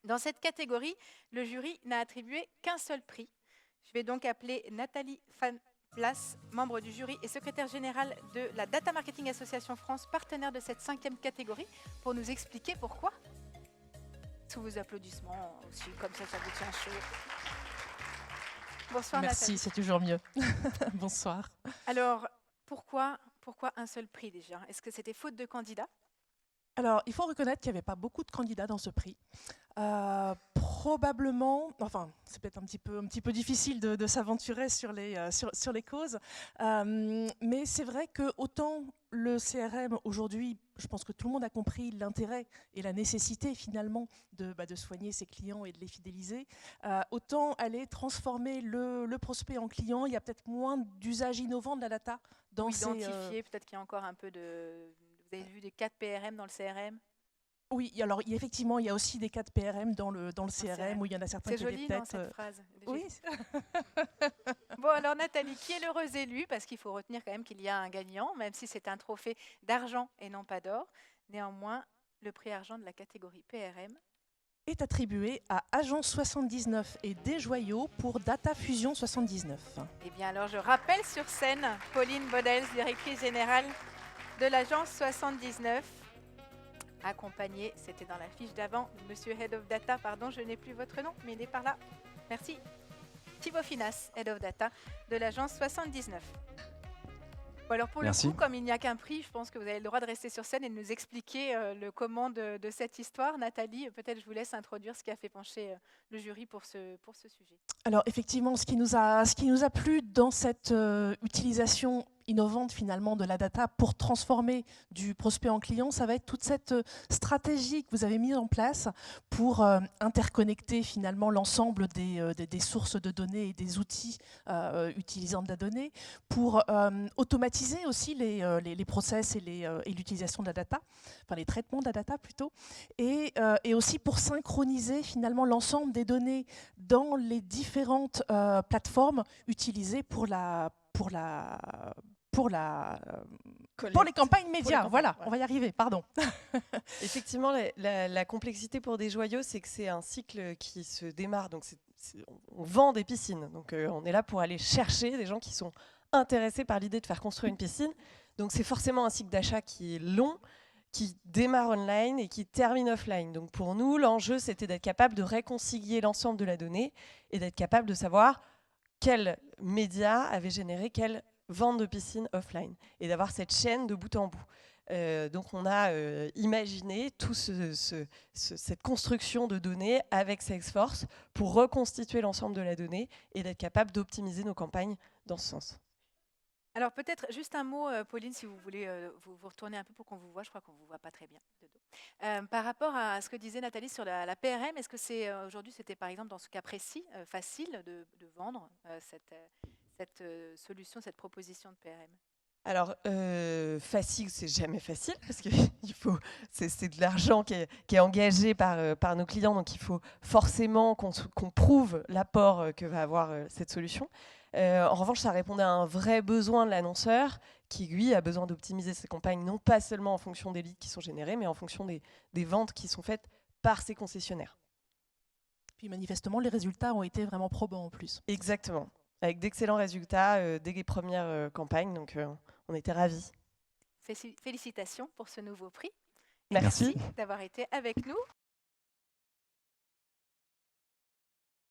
Dans cette catégorie, le jury n'a attribué qu'un seul prix. Je vais donc appeler Nathalie Van-Plas, membre du jury et secrétaire générale de la Data Marketing Association France, partenaire de cette 5e catégorie, pour nous expliquer pourquoi. Sous vos applaudissements aussi, comme ça vous tient chaud. Bonsoir Merci, Nathalie. c'est toujours mieux. Bonsoir. Alors, pourquoi un seul prix déjà? Est-ce que c'était faute de candidats? Alors, il faut reconnaître qu'il n'y avait pas beaucoup de candidats dans ce prix. Probablement, enfin, c'est peut-être un petit peu difficile de s'aventurer sur les causes, mais c'est vrai que autant le CRM aujourd'hui, je pense que tout le monde a compris l'intérêt et la nécessité finalement de soigner ses clients et de les fidéliser, autant aller transformer le prospect en client, il y a peut-être moins d'usage innovant de la data dans Ou ces... identifier, peut-être qu'il y a encore un peu de... Vous avez vu des 4 PRM dans le CRM? Oui, alors effectivement, il y a aussi des cas de PRM dans le CRM où il y en a certains C'est qui étaient joli, non, peut-être... cette phrase? Oui. Bon, alors Nathalie, qui est l'heureuse élue? Parce qu'il faut retenir quand même qu'il y a un gagnant, même si c'est un trophée d'argent et non pas d'or. Néanmoins, le prix argent de la catégorie PRM est attribué à Agence 79 et Desjoyaux pour Data Fusion 79. Eh bien alors, je rappelle sur scène Pauline Bodels, directrice générale de l'agence 79, accompagnée, c'était dans la fiche d'avant, Monsieur Head of Data, pardon, je n'ai plus votre nom, mais il est par là. Merci. Thibaut Finas, Head of Data de l'agence 79. Bon, alors pour Merci. le coup, comme il n'y a qu'un prix, je pense que vous avez le droit de rester sur scène et de nous expliquer le comment de cette histoire. Nathalie, peut-être je vous laisse introduire ce qui a fait pencher le jury pour ce sujet. Alors effectivement, ce qui nous a plu dans cette utilisation innovante finalement de la data pour transformer du prospect en client, ça va être toute cette stratégie que vous avez mise en place pour interconnecter finalement l'ensemble des sources de données et des outils utilisant de la donnée, pour automatiser aussi les process et l'utilisation de la data, enfin les traitements de la data plutôt, et aussi pour synchroniser finalement l'ensemble des données dans les différentes plateformes utilisées pour les campagnes médias. Voilà, on va y arriver, pardon. Effectivement, la complexité pour Desjoyaux, c'est que c'est un cycle qui se démarre. Donc on vend des piscines. Donc on est là pour aller chercher des gens qui sont intéressés par l'idée de faire construire une piscine. Donc c'est forcément un cycle d'achat qui est long, qui démarre online et qui termine offline. Donc pour nous, l'enjeu, c'était d'être capable de réconcilier l'ensemble de la donnée et d'être capable de savoir quel média avait généré quelle vente de piscine offline et d'avoir cette chaîne de bout en bout. Donc on a imaginé toute cette construction de données avec Salesforce pour reconstituer l'ensemble de la donnée et d'être capable d'optimiser nos campagnes dans ce sens. Alors peut-être juste un mot, Pauline, si vous voulez vous retourner un peu pour qu'on vous voit. Je crois qu'on ne vous voit pas très bien de dos. Par rapport à ce que disait Nathalie sur la PRM, est-ce que c'est aujourd'hui, c'était par exemple dans ce cas précis, facile de vendre cette solution, cette proposition de PRM? Alors, facile, c'est jamais facile parce que c'est de l'argent qui est engagé par nos clients, donc il faut forcément qu'on prouve l'apport que va avoir cette solution. En revanche, ça répondait à un vrai besoin de l'annonceur qui, lui, a besoin d'optimiser ses campagnes, non pas seulement en fonction des leads qui sont générés, mais en fonction des ventes qui sont faites par ses concessionnaires. Puis manifestement, les résultats ont été vraiment probants en plus. Exactement, avec d'excellents résultats dès les premières campagnes, donc on était ravis. Félicitations pour ce nouveau prix. Merci D'avoir été avec nous.